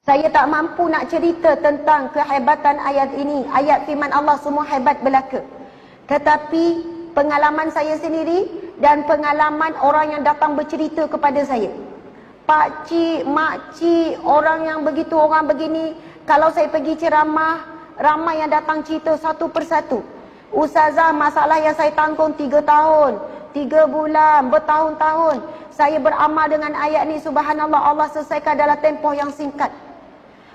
Saya tak mampu nak cerita tentang kehebatan ayat ini. Ayat firman Allah semua hebat belaka. Tetapi pengalaman saya sendiri dan pengalaman orang yang datang bercerita kepada saya. Pakcik, makcik, orang yang begitu, orang begini. Kalau saya pergi ceramah, ramai yang datang cerita satu persatu. Ustazah, masalah yang saya tanggung 3 tahun, 3 bulan, bertahun-tahun. Saya beramal dengan ayat ni, subhanallah, Allah selesaikan dalam tempoh yang singkat.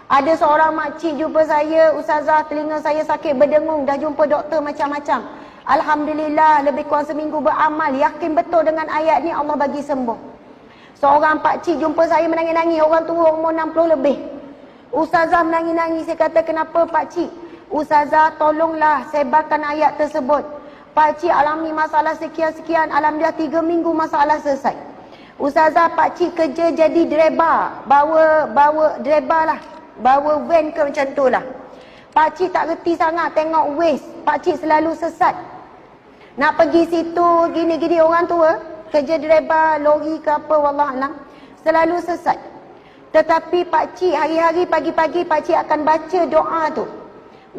Ada seorang makcik jumpa saya, ustazah, telinga saya sakit berdengung, dah jumpa doktor macam-macam. Alhamdulillah, lebih kurang seminggu beramal, yakin betul dengan ayat ni Allah bagi sembuh. Seorang pakcik jumpa saya menangis-nangis, orang tua umur 60 lebih. Ustazah menangis-nangis, saya kata, kenapa pakcik? Ustazah, tolonglah sebarkan ayat tersebut. Pakcik alami masalah sekian-sekian, alhamdulillah 3 minggu masalah selesai. Ustazah, pakcik kerja jadi driver, bawa driver lah. Bawa van ke macam tu lah. Pakcik tak reti sangat tengok waste. Pakcik selalu sesat. Nak pergi situ, gini-gini, orang tua kerja driver, lori ke apa, wallahualam, selalu sesat. Tetapi pakcik hari-hari pagi-pagi pakcik akan baca doa tu.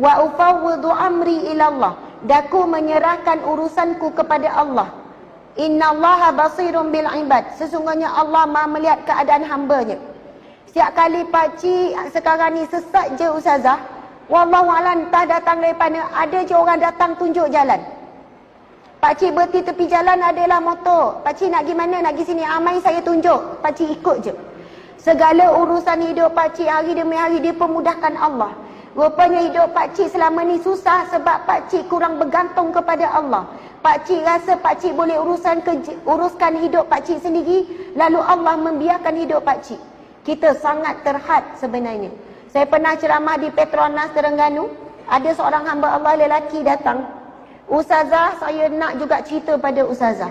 Wa ufawwidu amri ilallah. Daku menyerahkan urusanku kepada Allah. Innallaha basirun bil ibad. Sesungguhnya Allah Maha melihat keadaan hamba-Nya. Setiap kali pakcik sekarang ni sesat je ustazah, wallahualam, entah datang daripada, ada je orang datang tunjuk jalan. Pakcik berhenti tepi jalan, adalah motor. Pakcik nak pergi mana, nak pergi sini, amai saya tunjuk. Pakcik ikut je. Segala urusan hidup pakcik hari demi hari dipermudahkan Allah. Rupanya hidup pakcik selama ni susah sebab pakcik kurang bergantung kepada Allah. Pakcik rasa pakcik boleh uruskan hidup pakcik sendiri, lalu Allah membiarkan hidup pakcik. Kita sangat terhad sebenarnya. Saya pernah ceramah di Petronas Terengganu. Ada seorang hamba Allah lelaki datang. Ustazah, saya nak juga cerita pada ustazah.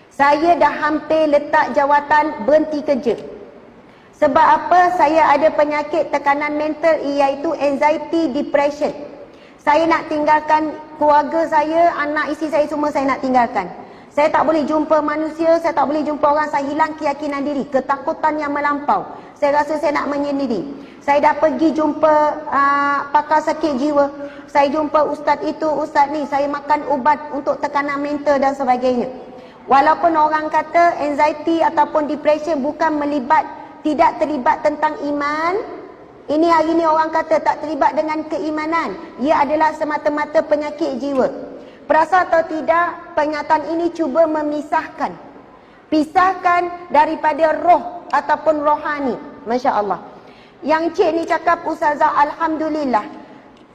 Saya dah hampir letak jawatan berhenti kerja. Sebab apa? Saya ada penyakit tekanan mental, iaitu anxiety, depression. Saya nak tinggalkan keluarga saya, anak isteri saya semua saya nak tinggalkan. Saya tak boleh jumpa manusia, saya tak boleh jumpa orang, saya hilang keyakinan diri, ketakutan yang melampau. Saya rasa saya nak menyendiri. Saya dah pergi jumpa pakar sakit jiwa. Saya jumpa ustaz itu, ustaz ni, saya makan ubat untuk tekanan mental dan sebagainya. Walaupun orang kata anxiety ataupun depression bukan tidak terlibat tentang iman. Ini hari ni orang kata tak terlibat dengan keimanan. Ia adalah semata-mata penyakit jiwa. Perasa atau tidak, pernyataan ini cuba memisahkan. Pisahkan daripada roh ataupun rohani. Masya Allah. Yang cik ni cakap, ustazah, alhamdulillah.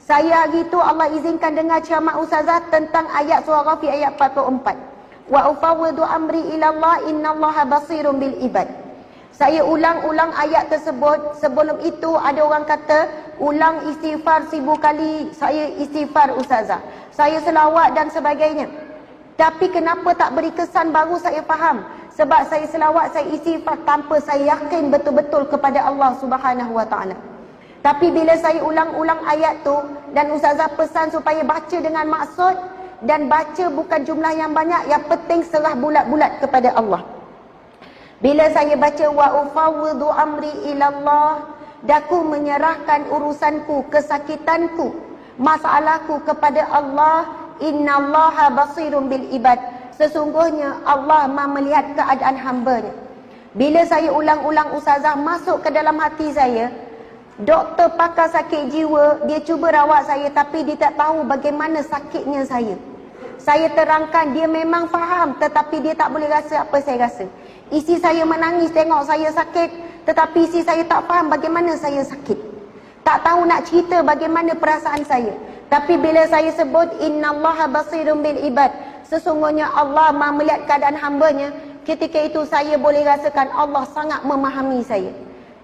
Saya hari tu Allah izinkan dengar ceramah ustazah tentang ayat surah Ghafir ayat 44. Wa ufawwidu amri ilallah innallaha basirun bil ibad. Saya ulang-ulang ayat tersebut. Sebelum itu ada orang kata, ulang istighfar 1000 kali. Saya istighfar ustazah, saya selawat dan sebagainya. Tapi kenapa tak beri kesan, baru saya faham. Sebab saya selawat, saya istighfar tanpa saya yakin betul-betul kepada Allah Subhanahu Wa Taala. Tapi bila saya ulang-ulang ayat tu, dan ustazah pesan supaya baca dengan maksud, dan baca bukan jumlah yang banyak, yang penting serah bulat-bulat kepada Allah. Bila saya baca wa ufawwidu amri ilallah, daku menyerahkan urusanku, kesakitanku, masalahku kepada Allah. Innallaha basirun bil ibad. Sesungguhnya Allah Maha melihat keadaan hamba-Nya. Bila saya ulang-ulang ustazah, masuk ke dalam hati saya. Doktor pakar sakit jiwa, dia cuba rawat saya, tapi dia tak tahu bagaimana sakitnya saya. Saya terangkan, dia memang faham, tetapi dia tak boleh rasa apa saya rasa. Isteri saya menangis tengok saya sakit, tetapi isteri saya tak faham bagaimana saya sakit. Tak tahu nak cerita bagaimana perasaan saya. Tapi bila saya sebut innallaha basirun bil ibad, sesungguhnya Allah Maha melihat keadaan hamba-Nya, ketika itu saya boleh rasakan Allah sangat memahami saya.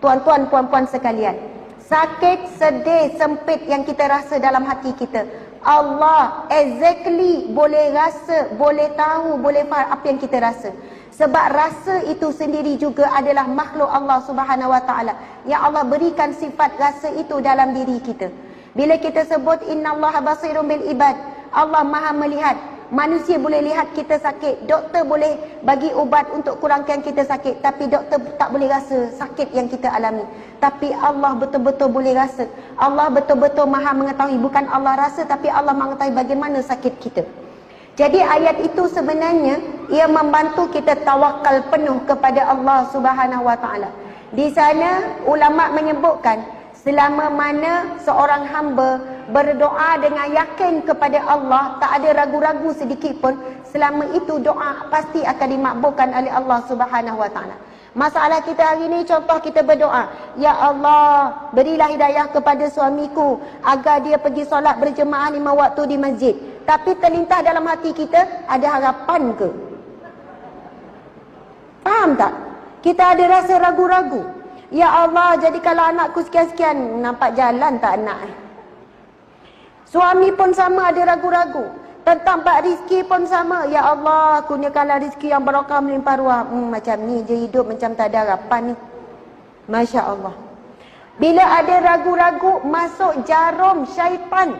Tuan-tuan, puan-puan sekalian, sakit, sedih, sempit yang kita rasa dalam hati kita, Allah exactly boleh rasa, boleh tahu, boleh faham apa yang kita rasa. Sebab rasa itu sendiri juga adalah makhluk Allah Subhanahu Wa Taala, yang Allah berikan sifat rasa itu dalam diri kita. Bila kita sebut innallaha basirun bil ibad, Allah Maha melihat, Manusia boleh lihat kita sakit, doktor boleh bagi ubat untuk kurangkan kita sakit, tapi doktor tak boleh rasa sakit yang kita alami. Tapi Allah betul-betul boleh rasa. Allah betul-betul maha mengetahui. Bukan Allah rasa, tapi Allah mengetahui bagaimana sakit kita. Jadi ayat itu sebenarnya ia membantu kita tawakal penuh kepada Allah Subhanahu Wa Taala. Di sana ulama menyebutkan selama mana seorang hamba berdoa dengan yakin kepada Allah, tak ada ragu-ragu sedikit pun, selama itu doa pasti akan dimakbulkan oleh Allah Subhanahu Wa Taala. Masalah kita hari ini, contoh kita berdoa, ya Allah, berilah hidayah kepada suamiku agar dia pergi solat berjemaah 5 waktu di masjid. Tapi terlintas dalam hati kita, ada harapan ke? Faham tak? Kita ada rasa ragu-ragu. Ya Allah, jadikanlah anakku sekian-sekian. Nampak jalan tak anak? Suami pun sama, ada ragu-ragu. Tentang bab rizki pun sama. Ya Allah, kurniakanlah rizki yang barakah melimpah ruah. Macam ni je hidup, macam tak ada harapan ni. Masya Allah. Bila ada ragu-ragu, masuk jarum syaitan.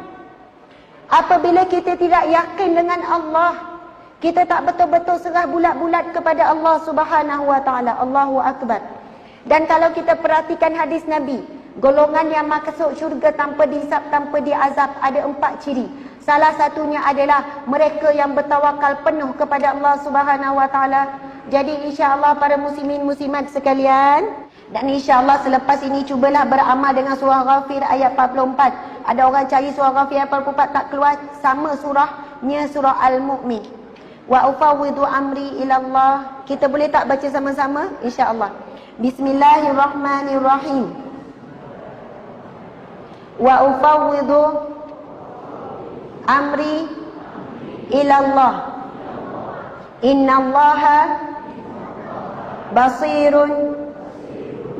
Apabila kita tidak yakin dengan Allah, kita tak betul-betul serah bulat-bulat kepada Allah Subhanahu Wa Taala. Allahu Akbar. Dan kalau kita perhatikan hadis Nabi, golongan yang masuk syurga tanpa dihisap, tanpa diazab, ada 4 ciri. Salah satunya adalah mereka yang bertawakal penuh kepada Allah Subhanahu Wa Taala. Jadi insya-Allah para muslimin muslimat sekalian, dan insya-Allah selepas ini cubalah beramal dengan surah Ghafir ayat 44. Ada orang cari surah Ghafir ayat 44 tak keluar, sama surahnya surah Al-Mu'min. Wa ufawwidu amri ila Allah. Kita boleh tak baca sama-sama? Insya-Allah. Bismillahirrahmanirrahim. Wa ufawwidu amri ila Allah. Innallaha basirun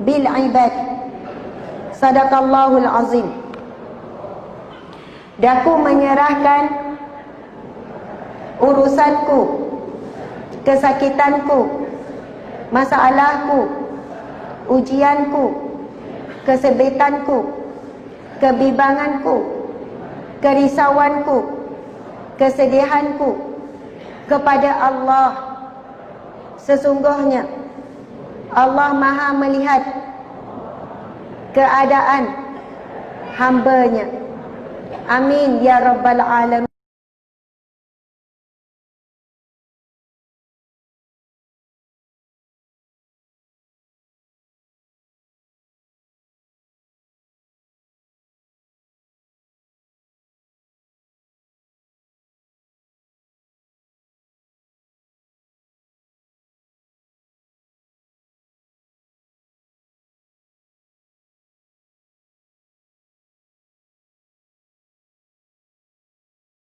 bil ibad. Sadaqallahul azim. Daku menyerahkan urusanku, kesakitanku, masalahku, ujianku, kesebitanku, kebimbanganku, kerisauanku, kesedihanku kepada Allah. Sesungguhnya Allah Maha melihat keadaan hamba-Nya. Amin ya rabbal alamin.